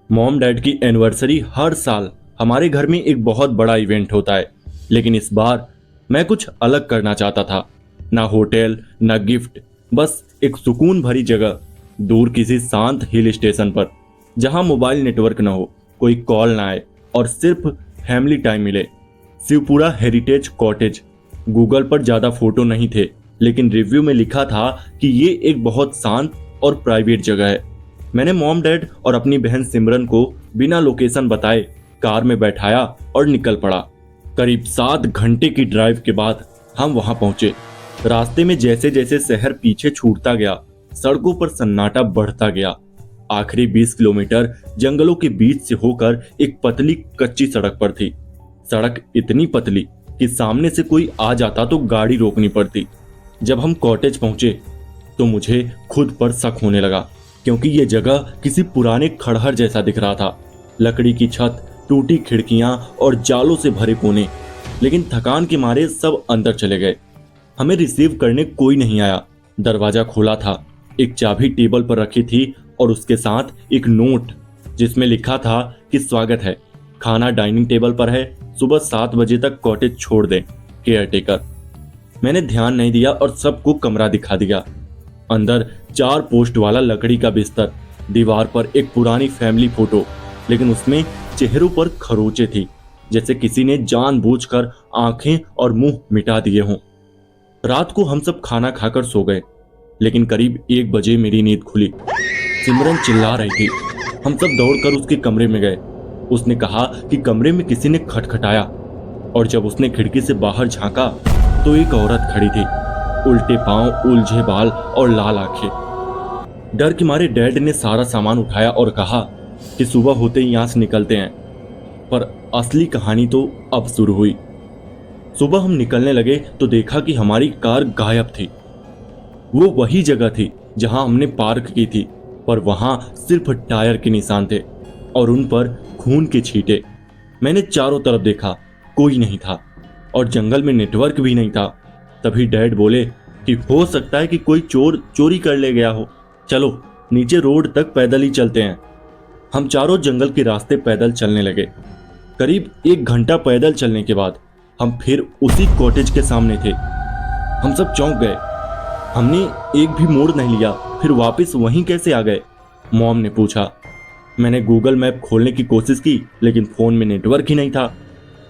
Mom dad की anniversary हर साल हमारे घर में एक बहुत बड़ा इवेंट होता है, लेकिन इस बार मैं कुछ अलग करना चाहता था। ना होटल, ना गिफ्ट, बस एक सुकून भरी जगह, दूर किसी शांत हिल स्टेशन पर, जहां मोबाइल नेटवर्क ना हो, कोई कॉल ना आए और सिर्फ फैमिली टाइम मिले। Shivpura heritage cottage. गूगल पर ज्यादा फोटो नहीं थे, लेकिन रिव्यू में लिखा था कि ये एक बहुत शांत और प्राइवेट जगह है। मैंने मॉम डैड और अपनी बहन सिमरन को बिना लोकेशन बताए कार में बैठाया और निकल पड़ा। करीब 7 घंटे की ड्राइव के बाद हम वहां पहुंचे। रास्ते में जैसे जैसे शहर पीछे छूटता गया, सड़कों पर सन्नाटा बढ़ता गया। आखिरी 20 किलोमीटर जंगलों के बीच से होकर एक पतली कच्ची सड़क पर थी। सड़क इतनी पतली कि सामने से कोई आ जाता तो गाड़ी रोकनी पड़ती। जब हम कॉटेज पहुंचे तो मुझे खुद पर शक होने लगा, क्योंकि यह जगह किसी पुराने खंडहर जैसा दिख रहा था। लकड़ी की छत, टूटी खिड़कियां और जालों से भरे कोने। लेकिन थकान के मारे सब अंदर चले गए। हमें रिसीव करने कोई नहीं आया। दरवाजा खोला था, एक चाबी टेबल पर रखी थी और उसके साथ एक नोट जिसमें लिखा था कि स्वागत है, खाना डाइनिंग टेबल पर है, सुबह 7 बजे तक कॉटेज छोड़ दें, केयरटेकर। मैंने ध्यान नहीं दिया और सबको कमरा दिखा दिया। अंदर 4 पोस्ट वाला लकड़ी का बिस्तर, दीवार पर एक पुरानी फैमिली फोटो, लेकिन उसमें चेहरों पर खरोंचे थी, जैसे किसी ने जानबूझकर आंखें और मुंह मिटा दिए हों। रात को हम सब खाना खाकर सो गए, लेकिन करीब 1 बजे मेरी नींद खुली। सिमरन चिल्ला रही थी। हम सब दौड़कर उसके कमरे में गए। उसने कहा कि कमरे में किसी ने खटखटाया, और जब उसने खिड़की से बाहर झांका तो एक औरत खड़ी थी, उल्टे पांव, उलझे बाल और लाल आंखें। डर के मारे डैड ने सारा सामान उठाया और कहा कि सुबह होते ही यहां से निकलते हैं। पर असली कहानी तो अब शुरू हुई। सुबह हम निकलने लगे तो देखा कि हमारी कार गायब थी। वो वही जगह थी जहां हमने पार्क की थी, पर वहां सिर्फ टायर के निशान थे और उन पर खून के छींटे। मैंने चारों तरफ देखा, कोई नहीं था और जंगल में नेटवर्क भी नहीं था। तभी डैड बोले कि हो सकता है कि कोई चोर चोरी कर ले गया हो, चलो नीचे रोड तक पैदल ही चलते हैं। हम चारों जंगल के रास्ते पैदल चलने लगे। करीब 1 घंटा पैदल चलने के बाद हम फिर उसी कॉटेज के सामने थे। हम सब चौंक गए। हमने एक भी मोड़ नहीं लिया, फिर वापस वहीं कैसे आ गए? मॉम ने पूछा। मैंने गूगल मैप खोलने की कोशिश की, लेकिन फोन में नेटवर्क ही नहीं था।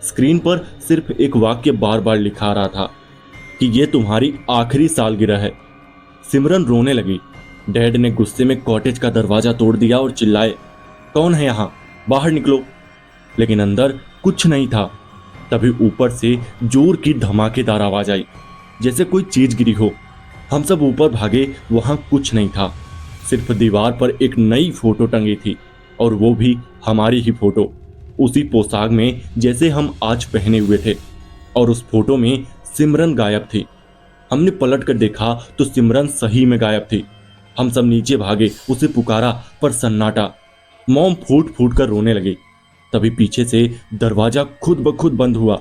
स्क्रीन पर सिर्फ एक वाक्य बार बार लिखा आ रहा था कि ये तुम्हारी आखिरी सालगिरह है। सिमरन रोने लगी। डैड ने गुस्से में कॉटेज का दरवाजा तोड़ दिया और चिल्लाए, कौन है यहाँ, बाहर निकलो। लेकिन अंदर कुछ नहीं था। तभी ऊपर से जोर की धमाकेदार आवाज आई, जैसे कोई चीज गिरी हो। हम सब ऊपर भागे, वहां कुछ नहीं था, सिर्फ दीवार पर एक नई फोटो टंगी थी, और वो भी हमारी ही फोटो, उसी पोशाक में जैसे हम आज पहने हुए थे। और उस फोटो में सिमरन गायब थी। हमने पलट कर देखा तो सिमरन सही में गायब थी। हम सब नीचे भागे, उसे पुकारा, पर सन्नाटा। मॉम फूट फूट कर रोने लगी। तभी पीछे से दरवाजा खुद ब खुद बंद हुआ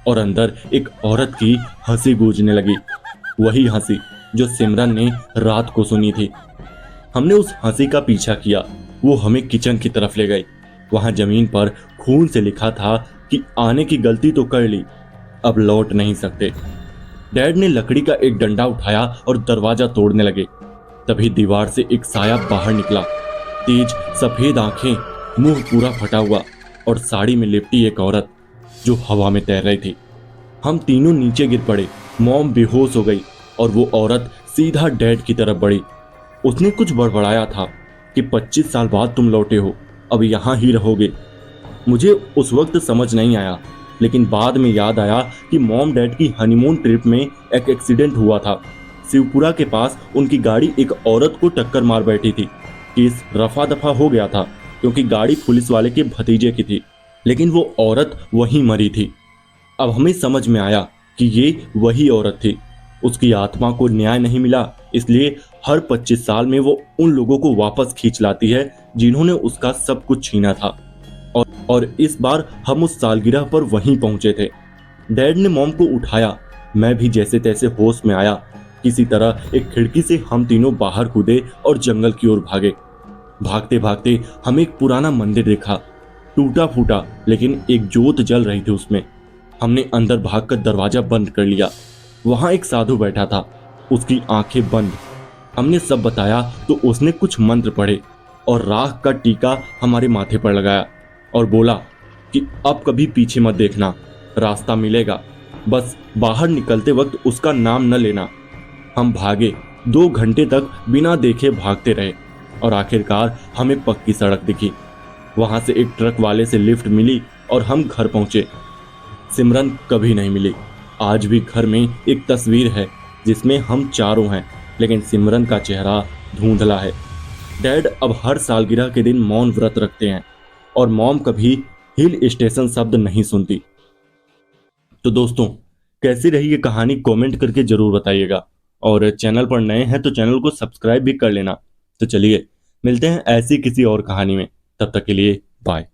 और अंदर एक औरत की हंसी गूंजने लगी, वही हंसी जो सिमरन ने रात को सुनी थी। हमने उस हंसी का पीछा किया। वो हमें किचन की तरफ ले गई। वहां जमीन पर खून से लिखा था कि आने की गलती तो कर ली, अब लौट नहीं सकते। डैड ने लकड़ी का एक डंडा उठाया और दरवाजा तोड़ने लगे। तभी दीवार से एक साया बाहर निकला, तेज सफेद आंखें, मुंह पूरा फटा हुआ और साड़ी में लिपटी एक औरत जो हवा में तैर रही थी। हम तीनों नीचे गिर पड़े। मॉम बेहोश हो गई और वो औरत सीधा डैड की तरफ बढ़ी। उसने कुछ बड़बड़ाया था कि 25 साल बाद तुम लौटे हो, अब यहाँ ही रहोगे। मुझे उस वक्त समझ नहीं आया, लेकिन बाद में याद आया कि मॉम डैड की हनीमून ट्रिप में एक एक्सीडेंट हुआ था। शिवपुरा के पास उनकी गाड़ी एक औरत को टक्कर मार बैठी थी। केस रफा दफा हो गया था, क्योंकि गाड़ी पुलिस वाले के भतीजे की थी, लेकिन वो औरत वहीं मरी थी। अब हमें समझ में आया कि ये वही औरत थी। उसकी आत्मा को न्याय नहीं मिला, इसलिए हर 25 साल में वो उन लोगों को वापस खींच लाती है जिन्होंने उसका सब कुछ छीना था। और इस बार हम उस सालगिरह पर वहीं पहुंचे थे। डैड ने मॉम को उठाया। मैं भी जैसे तैसे होश में आया। किसी तरह एक खिड़की से हम तीनों बाहर कूदे और जंगल की ओर भागे। भागते भागते हम एक पुराना मंदिर देखा, टूटा फूटा, लेकिन एक जोत जल रही थी उसमें। हमने अंदर भागकर दरवाजा बंद कर लिया। वहां एक साधु बैठा था, उसकी आंखें बंद। हमने सब बताया तो उसने कुछ मंत्र पढ़े और राख का टीका हमारे माथे पर लगाया और बोला कि अब कभी पीछे मत देखना, रास्ता मिलेगा, बस बाहर निकलते वक्त उसका नाम न लेना। हम भागे, 2 घंटे तक बिना देखे भागते रहे और आखिरकार हमें पक्की सड़क दिखी। वहां से एक ट्रक वाले से लिफ्ट मिली और हम घर पहुंचे। सिमरन कभी नहीं मिली। आज भी घर में एक तस्वीर है जिसमें हम चारों हैं, लेकिन सिमरन का चेहरा धुंधला है। डैड अब हर सालगिरह के दिन मौन व्रत रखते हैं और मॉम कभी हिल स्टेशन शब्द नहीं सुनती। तो दोस्तों, कैसी रही ये कहानी कमेंट करके जरूर बताइएगा, और चैनल पर नए हैं तो चैनल को सब्सक्राइब भी कर लेना। तो चलिए मिलते हैं ऐसी किसी और कहानी में, तब तक के लिए बाय।